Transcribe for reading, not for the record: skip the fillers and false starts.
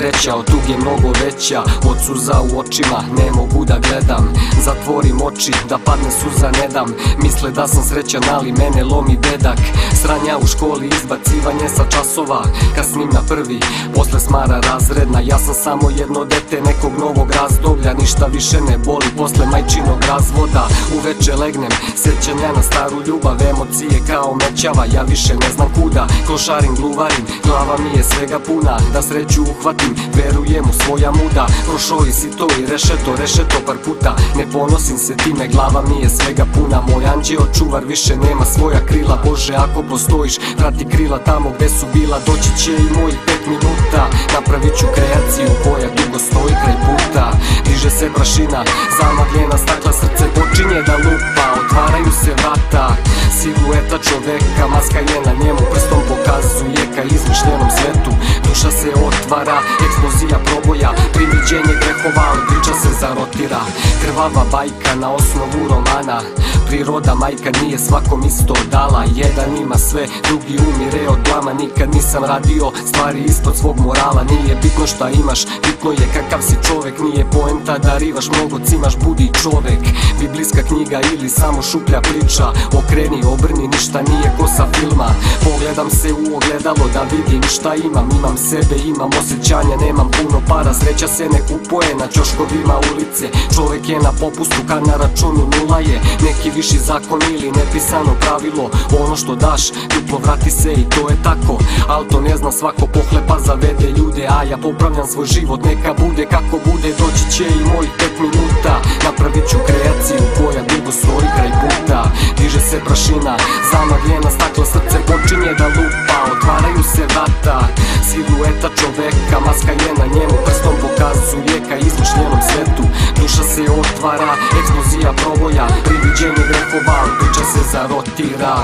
Sreća od tuge mnogo veća, od suza u očima ne mogu da gledam. Zatvorim oči da padne suza ne dam. Misle da sam srećan ali mene lomi bedak. Sranja u školi, izbacivanje sa časova, kasnim na prvi, posle smara razredna. Ja sam samo jedno dete nekog novog razdoblja, ništa više ne boli posle majčinog razvoda. Uveče legnem, sećanja na staru ljubav, emocije kao mećava, ja više ne znam kuda. Klošarim, gluvarim, glava mi je svega puna, da sreću uhvatim, verujem u svoja muda. Prošao i sito i rešeto par puta, ne ponosim se time, glava mi je svega puna. Moj anđeo čuvar više nema svoja krila, Bože ako postojiš, vrati krila tamo gde su bila. Doći će i mojih 5 minuta, napravit ću kreaciju koja dugo stoji kraj puta. Diže se prašina, zamagljena stakla, srce počinje da lupa, otvaraju se vrata. Silueta čoveka, maska je na njemu, prstom pokazuje ka izmišljenom svetu. Duša se otvara, eksplozija proboja, priviđenje grehova, ali priča se zarotira. Krvava bajka na osnovu romana, priroda majka nije svakom isto dala. Jedan ima sve, drugi umire od blama. Nikad nisam radio stvari ispod svog morala. Nije bitno šta imaš, bitno je kakav si čovek. Nije poenta da rivaš, mnogo cimaš, budi čovek. Biblijska knjiga ili samo šuplja priča, okreni, obrni, ništa nije ko sa filma. Pogledam se u ogledalo da vidim šta imam. Imam sebe, imam osjećanja, nemam puno para. Sreća se ne kupuje na ćoškovima ulice. Čovek je na popustu kad na računu nula je. Neki viši zakon ili nepisano pravilo, ono što daš, duplo vrati se i to je tako. Al to ne zna svako, pohlepa zavede ljude, a ja popravljam svoj život, neka bude kako bude. Doći će i mojih 5 minuta, napravit ću kreaciju koja dugo stoji kraj puta. Diže se prašina, zamagljena stakla, srce počinje da lupa, otvaraju se vrata. Silueta čoveka, maska je na njemu, prstom pokazuje ka izmišljenom svetu. Duša se otvara, eksplozija proboja, priviđenje grehova, priča se zarotira.